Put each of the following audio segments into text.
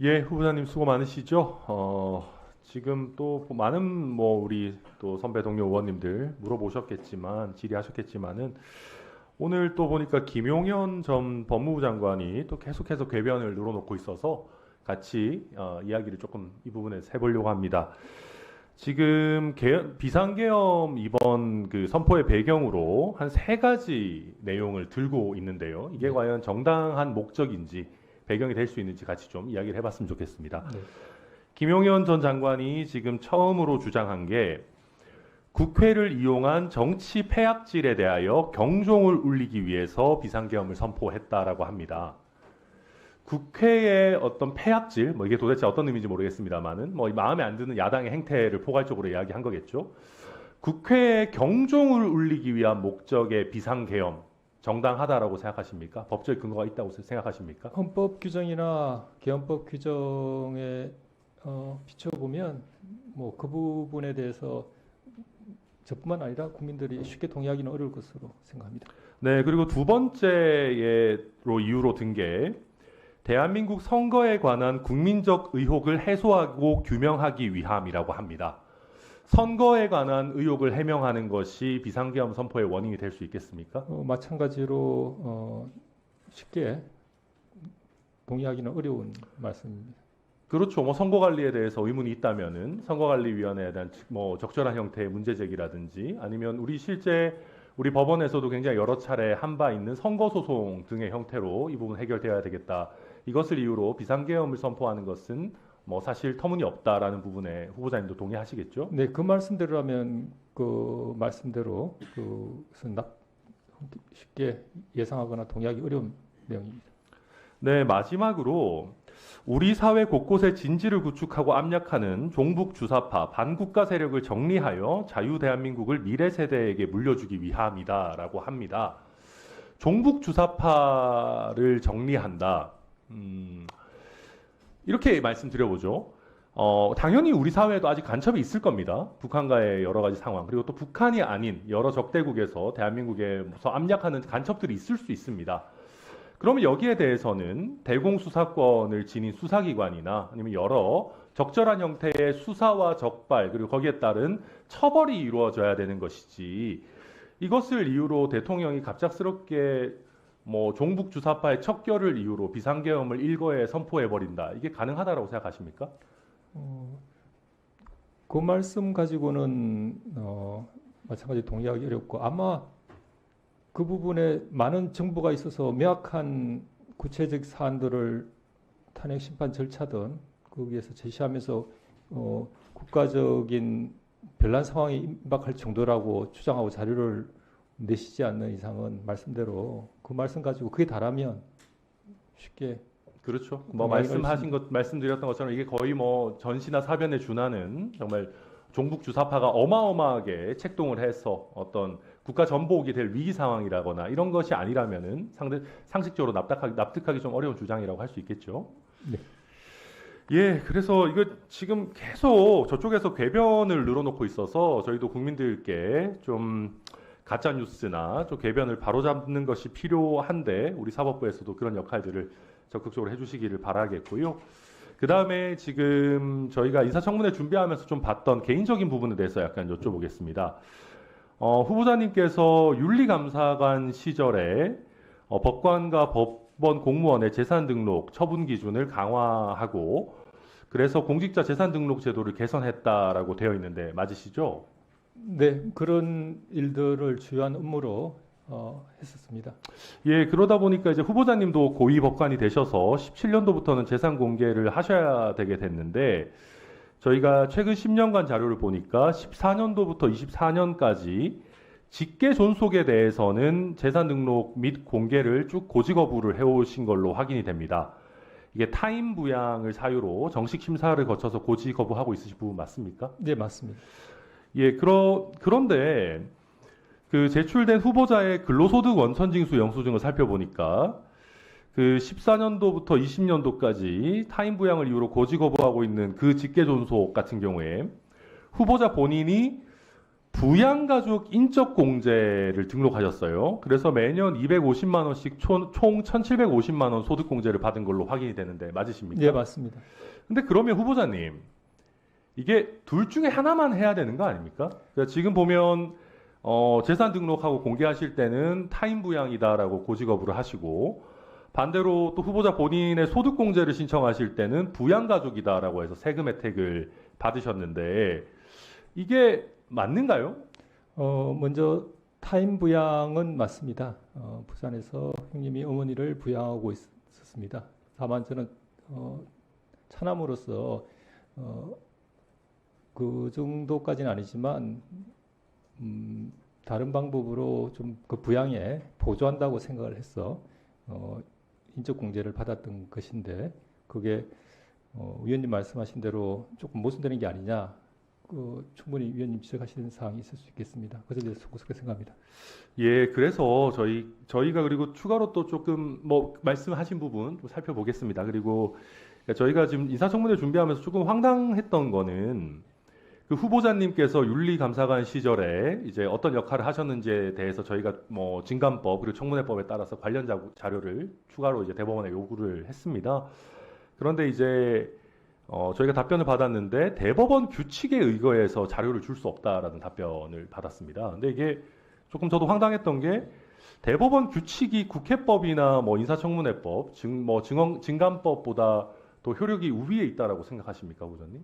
예, 후보자님 수고 많으시죠? 지금 또 많은 우리 또 선배 동료 의원님들 물어보셨겠지만 질의하셨겠지만은 오늘 또 보니까 김용현 전 법무부 장관이 또 계속해서 궤변을 늘어놓고 있어서 같이 이야기를 조금 이 부분에서 해보려고 합니다. 지금 비상계엄 이번 그 선포의 배경으로 한 세 가지 내용을 들고 있는데요. 이게 네. 과연 정당한 목적인지 배경이 될 수 있는지 같이 좀 이야기를 해봤으면 좋겠습니다. 네. 김용현 전 장관이 지금 처음으로 주장한 게 국회를 이용한 정치 패악질에 대하여 경종을 울리기 위해서 비상계엄을 선포했다라고 합니다. 국회의 어떤 패악질, 이게 도대체 어떤 의미인지 모르겠습니다만은 마음에 안 드는 야당의 행태를 포괄적으로 이야기한 거겠죠. 국회의 경종을 울리기 위한 목적의 비상계엄 정당하다라고 생각하십니까? 법적 근거가 있다고 생각하십니까? 헌법 규정이나 개헌법 규정에 비춰보면 뭐 그 부분에 대해서 저뿐만 아니라 국민들이 쉽게 동의하기는 어려울 것으로 생각합니다. 네, 그리고 두 번째로 이유로 든 게 대한민국 선거에 관한 국민적 의혹을 해소하고 규명하기 위함이라고 합니다. 선거에 관한 의혹을 해명하는 것이 비상계엄 선포의 원인이 될 수 있겠습니까? 마찬가지로 쉽게 동의하기는 어려운 말씀입니다. 그렇죠. 선거 관리에 대해서 의문이 있다면은 선거관리위원회에 대한 적절한 형태의 문제 제기라든지 아니면 우리 법원에서도 굉장히 여러 차례 한 바 있는 선거소송 등의 형태로 이 부분 해결되어야 되겠다. 이것을 이유로 비상계엄을 선포하는 것은 사실 터무니없다라는 부분에 후보자님도 동의하시겠죠? 네, 그 말씀대로라면 그 말씀대로 그것은 쉽게 예상하거나 동의하기 어려운 내용입니다. 네, 마지막으로 우리 사회 곳곳에 진지를 구축하고 압력하는 종북 주사파 반국가 세력을 정리하여 자유 대한민국을 미래 세대에게 물려주기 위함이다라고 합니다. 종북 주사파를 정리한다. 이렇게 말씀드려보죠. 당연히 우리 사회에도 아직 간첩이 있을 겁니다. 북한과의 여러 가지 상황, 그리고 또 북한이 아닌 여러 적대국에서 대한민국에서 압력하는 간첩들이 있을 수 있습니다. 그러면 여기에 대해서는 대공수사권을 지닌 수사기관이나 아니면 여러 적절한 형태의 수사와 적발, 그리고 거기에 따른 처벌이 이루어져야 되는 것이지, 이것을 이유로 대통령이 갑작스럽게 종북 주사파의 척결을 이유로 비상계엄을 일거에 선포해버린다. 이게 가능하다라고 생각하십니까? 그 말씀 가지고는 마찬가지 동의하기 어렵고, 아마 그 부분에 많은 정보가 있어서 명확한 구체적 사안들을 탄핵 심판 절차든 거기에서 제시하면서 국가적인 별난 상황에 임박할 정도라고 주장하고 자료를 내시지 않는 이상은 말씀대로 그 말씀 가지고 그게 다라면 쉽게 그렇죠. 말씀드렸던 것처럼 이게 거의 전시나 사변에 준하는 정말 종북 주사파가 어마어마하게 책동을 해서 어떤 국가 전복이 될 위기 상황이라거나 이런 것이 아니라면은 상식적으로 납득하기 좀 어려운 주장이라고 할 수 있겠죠. 네. 예, 그래서 이거 지금 계속 저쪽에서 궤변을 늘어놓고 있어서 저희도 국민들께 좀 가짜 뉴스나 좀 궤변을 바로잡는 것이 필요한데 우리 사법부에서도 그런 역할들을 적극적으로 해주시기를 바라겠고요. 그 다음에 지금 저희가 인사청문회 준비하면서 좀 봤던 개인적인 부분에 대해서 약간 여쭤보겠습니다. 후보자님께서 윤리감사관 시절에 법관과 법원 공무원의 재산 등록 처분 기준을 강화하고 그래서 공직자 재산 등록 제도를 개선했다라고 되어 있는데 맞으시죠? 네, 그런 일들을 주요한 업무로 했었습니다. 예, 그러다 보니까 이제 후보자님도 고위 법관이 되셔서 17년도부터는 재산 공개를 하셔야 되게 됐는데 저희가 최근 10년간 자료를 보니까 14년도부터 24년까지 직계 존속에 대해서는 재산 등록 및 공개를 쭉 고지 거부를 해오신 걸로 확인이 됩니다. 이게 타인 부양을 사유로 정식 심사를 거쳐서 고지 거부하고 있으신 부분 맞습니까? 네, 맞습니다. 예, 그런데 그 제출된 후보자의 근로소득 원천징수 영수증을 살펴보니까 그 14년도부터 20년도까지 타인 부양을 이유로 고지 거부하고 있는 그 직계 존속 같은 경우에 후보자 본인이 부양가족 인적공제를 등록하셨어요. 그래서 매년 250만 원씩 총 1,750만 원 소득공제를 받은 걸로 확인이 되는데 맞으십니까? 네, 맞습니다. 근데 그러면 후보자님, 이게 둘 중에 하나만 해야 되는 거 아닙니까? 그러니까 지금 보면 재산 등록하고 공개하실 때는 타인 부양이다라고 고지거부를 하시고, 반대로 또 후보자 본인의 소득공제를 신청하실 때는 부양가족이다라고 해서 세금 혜택을 받으셨는데 이게 맞는가요? 먼저 타인 부양은 맞습니다. 부산에서 형님이 어머니를 부양하고 있었습니다. 다만 저는 차남으로서 그 정도까지는 아니지만 다른 방법으로 좀 그 부양에 보조한다고 생각을 해서 인적 공제를 받았던 것인데 그게 위원님 말씀하신 대로 조금 모순되는 게 아니냐. 충분히 위원님 지적하시는 사항이 있을 수 있겠습니다. 그것에 대해서 그렇게 생각합니다. 예, 그래서 저희가 그리고 추가로 또 조금 뭐 말씀하신 부분 좀 살펴보겠습니다. 그리고 저희가 지금 인사청문회 준비하면서 조금 황당했던 거는 그 후보자님께서 윤리감사관 시절에 이제 어떤 역할을 하셨는지에 대해서 저희가 뭐 진감법 그리고 청문회법에 따라서 관련 자료를 추가로 이제 대법원에 요구를 했습니다. 그런데 이제 저희가 답변을 받았는데 대법원 규칙에 의거해서 자료를 줄 수 없다라는 답변을 받았습니다. 근데 이게 조금 저도 황당했던 게 대법원 규칙이 국회법이나 뭐 인사청문회법, 증감법보다 또 효력이 우위에 있다라고 생각하십니까, 후보자님?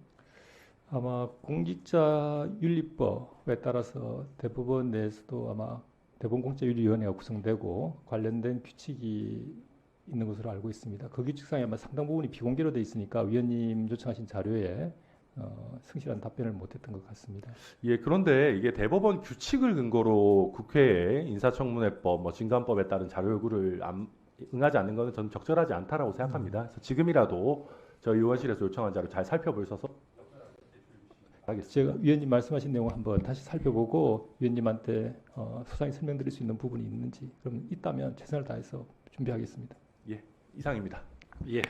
아마 공직자윤리법에 따라서 대법원 내에서도 아마 대법원공직자윤리위원회가 구성되고 관련된 규칙이 있는 것으로 알고 있습니다. 그 규칙상에 아마 상당 부분이 비공개로 돼 있으니까 위원님 요청하신 자료에 성실한 답변을 못했던 것 같습니다. 예, 그런데 이게 대법원 규칙을 근거로 국회에 인사청문회법, 뭐 진감법에 따른 자료 요구를 응하지 않는 것은 저는 적절하지 않다라고 생각합니다. 그래서 지금이라도 저희 의원실에서 요청한 자료 잘 살펴보셔서 하겠습니다. 제가 위원님 말씀하신 내용 한번 다시 살펴보고 위원님한테 소상히 설명드릴 수 있는 부분이 있는지 그럼 있다면 최선을 다해서 준비하겠습니다. 이상입니다. 예.